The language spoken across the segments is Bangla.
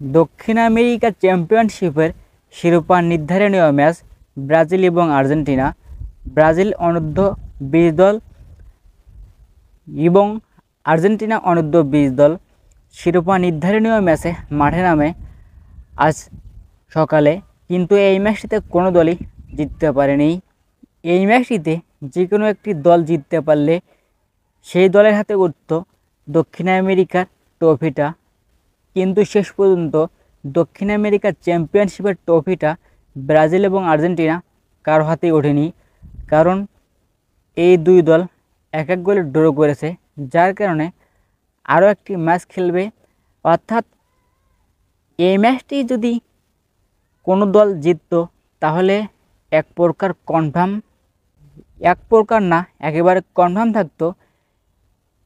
দক্ষিণ আমেরিকা চ্যাম্পিয়নশিপের শিরোপা নির্ধারণীয় ম্যাচ ব্রাজিল এবং আর্জেন্টিনা। ব্রাজিল অনূর্ধ্ব-20 দল এবং আর্জেন্টিনা অনূর্ধ্ব-20 দল শিরোপা নির্ধারণীয় ম্যাচে মাঠে নামে আজ সকালে, কিন্তু এই ম্যাচটিতে কোনো দলই জিততে পারেনি। এই ম্যাচটিতে যে কোনো একটি দল জিততে পারলে সেই দলের হাতে উঠত দক্ষিণ আমেরিকার ট্রফিটা, কিন্তু শেষ পর্যন্ত দক্ষিণ আমেরিকার চ্যাম্পিয়নশিপের ট্রফিটা ব্রাজিল এবং আর্জেন্টিনা কারো হাতেই ওঠেনি, কারণ এই দুই দল এক এক গোলে ড্র করেছে, যার কারণে আরও একটি ম্যাচ খেলবে। অর্থাৎ এই ম্যাচটি যদি কোনো দল জিতত তাহলে এক প্রকার না, একেবারে কনফার্ম থাকতো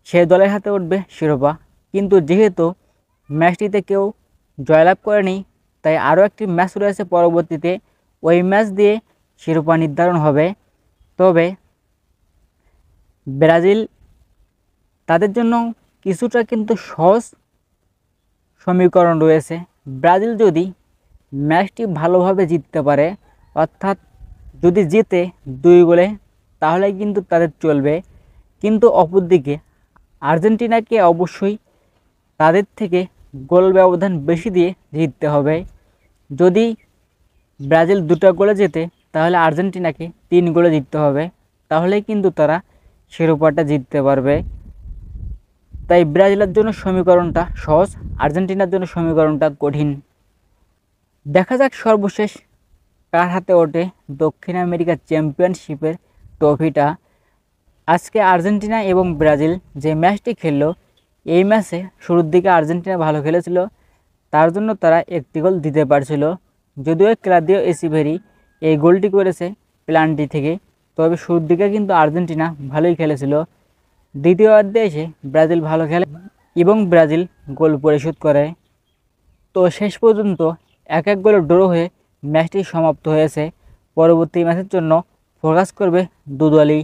সে দলের হাতে উঠবে শিরোপা। কিন্তু যেহেতু ম্যাচটিতে কেউ জয়লাভ করেনি, তাই আরও একটি ম্যাচ রয়েছে পরবর্তীতে, ওই ম্যাচ দিয়ে শিরোপা নির্ধারণ হবে। তবে ব্রাজিল তাদের জন্য কিছুটা কিন্তু সহজ সমীকরণ রয়েছে। ব্রাজিল যদি ম্যাচটি ভালোভাবে জিততে পারে, অর্থাৎ যদি জিতে 2 গোলে, তাহলে কিন্তু তাদের চলবে। কিন্তু অপরদিকে আর্জেন্টিনাকে অবশ্যই তাদের থেকে গোল ব্যবধান বেশি দিয়ে জিততে হবে। যদি ব্রাজিল 2টা গোলে জেতে, তাহলে আর্জেন্টিনাকে 3 গোলে জিততে হবে, তাহলেই কিন্তু তারা শিরোপাটা জিততে পারবে। তাই ব্রাজিলের জন্য সমীকরণটা সহজ, আর্জেন্টিনার জন্য সমীকরণটা কঠিন। দেখা যাক সর্বশেষ কার হাতে ওঠে দক্ষিণ আমেরিকা চ্যাম্পিয়নশিপের ট্রফিটা। আজকে আর্জেন্টিনা এবং ব্রাজিল যে ম্যাচটি খেললো, এই ম্যাচে শুরুর দিকে আর্জেন্টিনা ভালো খেলেছিল, তার জন্য তারা একটি গোল দিতে পারছিল, যদিও ক্লাদিও এসিভেরি এই গোলটি করেছে পেনাল্টি থেকে। তবে শুরুর দিকে কিন্তু আর্জেন্টিনা ভালোই খেলেছিল। দ্বিতীয় অর্ধে এসে ব্রাজিল ভালো খেলে এবং ব্রাজিল গোল পরিশোধ করে। তো শেষ পর্যন্ত এক এক গোলে ড্র হয়ে ম্যাচটি সমাপ্ত হয়েছে। পরবর্তী ম্যাচের জন্য ফোকাস করবে দুদলই।